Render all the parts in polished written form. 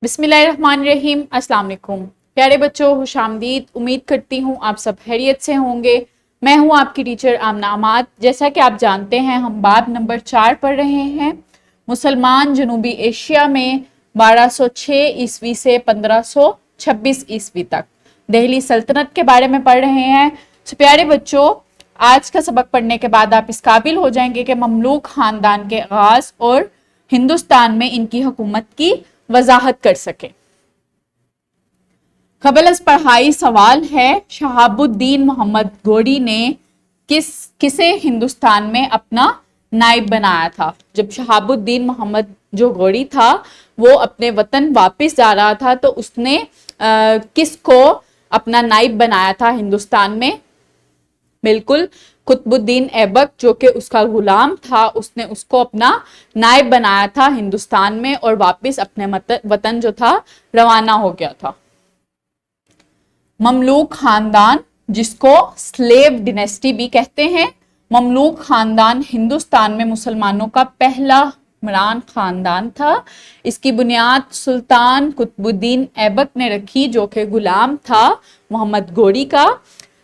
बिस्मिल्लाहिर्रहमानिर्रहीम। अस्सलाम वालेकुम प्यारे बच्चों, खुशामदीद। उम्मीद करती हूँ आप सब खैरियत से होंगे। मैं हूँ आपकी टीचर आमना अमाद। जैसा कि आप जानते हैं, हम बाब नंबर 4 पढ़ रहे हैं। मुसलमान जनूबी एशिया में 1206 ईस्वी से 1526 ईस्वी तक दिल्ली सल्तनत के बारे में पढ़ रहे हैं। तो प्यारे बच्चों, आज का सबक पढ़ने के बाद आप इस काबिल हो जाएंगे कि ममलूक खानदान के आगाज और हिंदुस्तान में इनकी हुकूमत की वजाहत कर सके। कबल अज पढ़ाई सवाल है, शहाबुद्दीन मोहम्मद गोरी ने किसे हिंदुस्तान में अपना नायब बनाया था? जब शहाबुद्दीन मोहम्मद जो गोरी था वो अपने वतन वापस जा रहा था तो उसने किसको अपना नायब बनाया था हिंदुस्तान में? बिल्कुल, कुतुबुद्दीन ऐबक जो कि उसका गुलाम था, उसने उसको अपना नायब बनाया था हिंदुस्तान में और वापस अपने वतन जो था रवाना हो गया था। ममलूक खानदान, जिसको स्लेव डिनेस्टी भी कहते हैं, ममलूक खानदान हिंदुस्तान में मुसलमानों का पहला हुक्मरान खानदान था। इसकी बुनियाद सुल्तान कुतुबुद्दीन ऐबक ने रखी जो कि गुलाम था मोहम्मद गोरी का।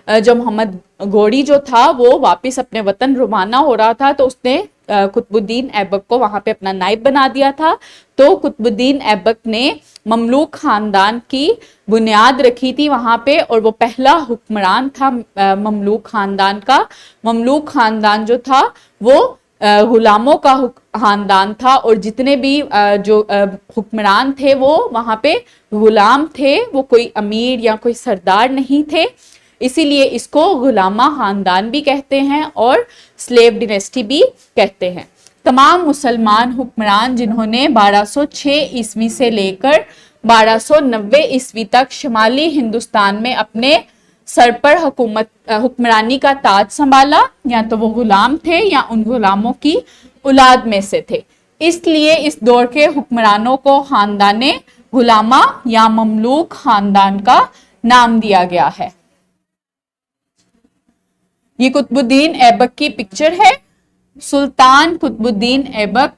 जब मोहम्मद गोरी जो था वो वापस अपने वतन रवाना हो रहा था तो उसने कुतुबुद्दीन ऐबक को वहां पे अपना नायब बना दिया था। तो कुतुबुद्दीन ऐबक ने ममलूक खानदान की बुनियाद रखी थी वहां पे और वो पहला हुक्मरान था ममलूक खानदान का। ममलूक खानदान जो था वो गुलामों का खानदान था और जितने भी जो हुक्मरान थे वो वहां पे गुलाम थे, वो कोई अमीर या कोई सरदार नहीं थे। इसीलिए इसको गुलामा खानदान भी कहते हैं और स्लेव डिनेस्टी भी कहते हैं। तमाम मुसलमान हुक्मरान जिन्होंने 1206 ईस्वी से लेकर 1290 ईस्वी तक शुमाली हिंदुस्तान में अपने सर पर हुक्मरानी का ताज संभाला, या तो वो गुलाम थे या उन गुलामों की औलाद में से थे। इसलिए इस दौर के हुक्मरानों को खानदाने गुलामा या ममलूक खानदान का नाम दिया गया है। ये कुतुबुद्दीन ऐबक की पिक्चर है। सुल्तान कुतुबुद्दीन ऐबक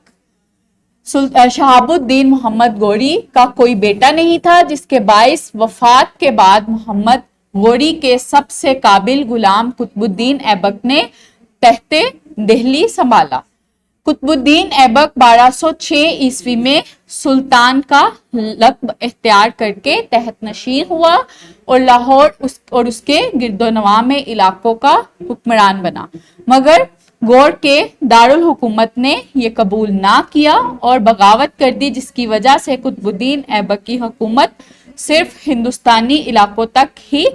शहाबुद्दीन मोहम्मद गोरी का कोई बेटा नहीं था, जिसके बाइस वफात के बाद मोहम्मद गोरी के सबसे काबिल गुलाम कुतुबुद्दीन ऐबक ने तख्ते दिल्ली संभाला। कुतुबुद्दीन ऐबक 1206 ईस्वी में सुल्तान का लक़्ब इख्तियार करके तहत नशीन हुआ और लाहौर और उसके गिरदोनवा में इलाकों का हुक्मरान बना, मगर गौर के दारुल हुकूमत ने यह कबूल ना किया और बगावत कर दी, जिसकी वजह से कुतुबुद्दीन ऐबक की हुकूमत सिर्फ हिंदुस्तानी इलाकों तक ही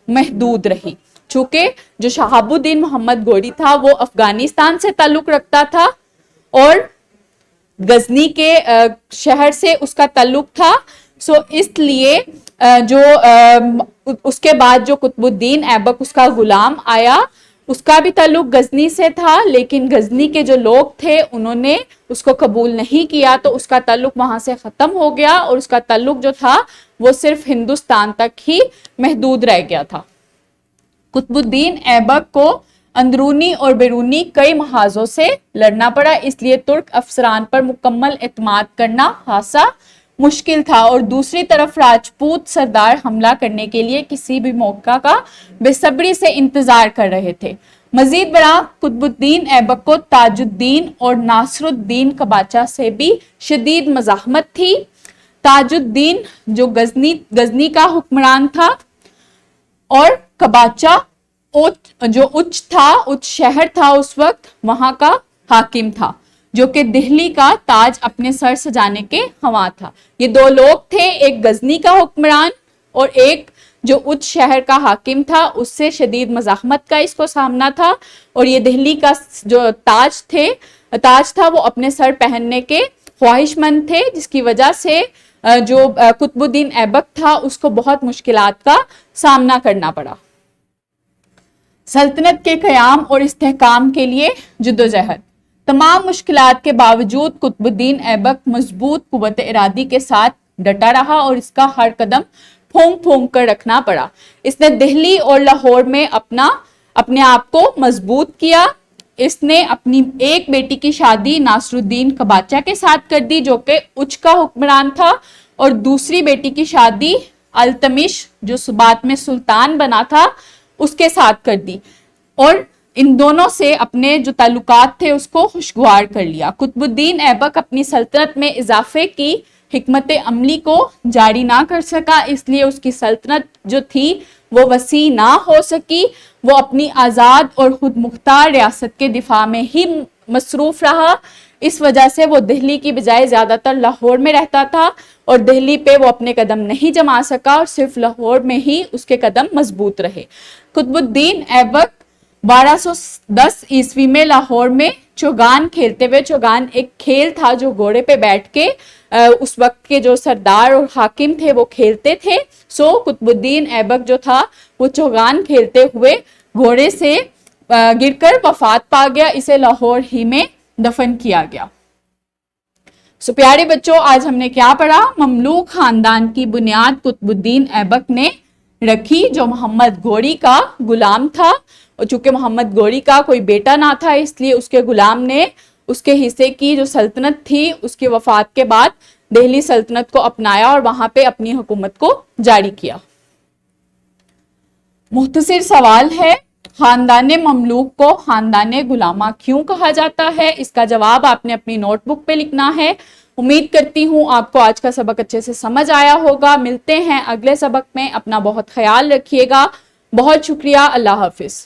महदूद रही। चूंकि जो शहाबुद्दीन मोहम्मद गोरी था वो अफगानिस्तान से ताल्लुक रखता था और गजनी के शहर से उसका ताल्लुक था, सो इसलिए जो उसके बाद जो कुतुबुद्दीन ऐबक उसका गुलाम आया उसका भी ताल्लुक गजनी से था, लेकिन गजनी के जो लोग थे उन्होंने उसको कबूल नहीं किया तो उसका ताल्लुक वहां से खत्म हो गया और उसका ताल्लुक जो था वो सिर्फ हिंदुस्तान तक ही महदूद रह गया था। कुतुबुद्दीन ऐबक को अंदरूनी और बैरूनी कई महाजों से लड़ना पड़ा, इसलिए तुर्क अफसरान पर मुकम्मल एतमाद करना खासा मुश्किल था और दूसरी तरफ राजपूत सरदार हमला करने के लिए किसी भी मौका का बेसब्री से इंतजार कर रहे थे। मजीद बरा कुतुबुद्दीन ऐबक को ताजुद्दीन और नासरुद्दीन कबाचा से भी शदीद मज़ाहमत थी। ताजुद्दीन जो गजनी का हुक्मरान था और कबाचा जो उच्च शहर था उस वक्त वहां का हाकिम था, जो कि दिल्ली का ताज अपने सर सजाने के हवा था। ये दो लोग थे, एक गजनी का हुक्मरान और एक जो उच्च शहर का हाकिम था। उससे शदीद मज़ाहमत का इसको सामना था और ये दिल्ली का जो ताज था वो अपने सर पहनने के ख्वाहिशमंद थे, जिसकी वजह से जो कुतुबुद्दीन ऐबक था उसको बहुत मुश्किलात का सामना करना पड़ा। सल्तनत के क़याम और इस्तेहकाम के लिए जद्दोजहद। तमाम मुश्किलात के बावजूद कुतुबुद्दीन ऐबक मजबूत कुव्वत इरादी के साथ डटा रहा और इसका हर कदम फूंक फूंक कर रखना पड़ा। इसने दिल्ली और लाहौर में अपने आप को मजबूत किया। इसने अपनी एक बेटी की शादी नासरुद्दीन कबाचा के साथ कर दी जो कि उच्च का हुक्मरान था اور دوسری بیٹی کی شادی التمش جو بعد میں سلطان بنا تھا اس کے ساتھ کر دی، اور ان دونوں سے اپنے جو تعلقات تھے اس کو خوشگوار کر لیا۔ قطب الدین ایبک اپنی سلطنت میں اضافے کی حکمت عملی کو جاری نہ کر سکا، اس لیے اس کی سلطنت جو تھی وہ وسیع نہ ہو سکی، وہ اپنی آزاد اور خود مختار ریاست کے دفاع میں ہی مصروف رہا۔ اس وجہ سے وہ دہلی کی بجائے زیادہ تر لاہور میں رہتا تھا، اور دہلی پہ وہ اپنے قدم نہیں جما سکا اور صرف لاہور میں ہی اس کے قدم مضبوط رہے۔ قطب الدین ایبک 1210 عیسوی میں لاہور میں چوگان کھیلتے ہوئے، چوگان ایک کھیل تھا جو گھوڑے پہ بیٹھ کے اس وقت کے جو سردار اور حاکم تھے وہ کھیلتے تھے، سو قطب الدین ایبک جو تھا وہ چوگان کھیلتے ہوئے گھوڑے سے گر کر وفات پا گیا، اسے لاہور ہی میں دفن کیا گیا۔ سو پیارے بچوں، آج ہم نے کیا پڑھا؟ مملوک خاندان کی بنیاد قطب الدین ایبک نے رکھی جو محمد گھوری کا غلام تھا، اور چونکہ محمد گھوری کا کوئی بیٹا نہ تھا اس لیے اس کے غلام نے اس کے حصے کی جو سلطنت تھی اس کی وفات کے بعد دہلی سلطنت کو اپنایا اور وہاں پہ اپنی حکومت کو جاری کیا۔ مختصر سوال ہے، خاندان مملوک کو خاندان غلامہ کیوں کہا جاتا ہے؟ اس کا جواب آپ نے اپنی نوٹ بک پہ لکھنا ہے۔ امید کرتی ہوں آپ کو آج کا سبق اچھے سے سمجھ آیا ہوگا۔ ملتے ہیں اگلے سبق میں، اپنا بہت خیال رکھیے گا۔ بہت شکریہ، اللہ حافظ۔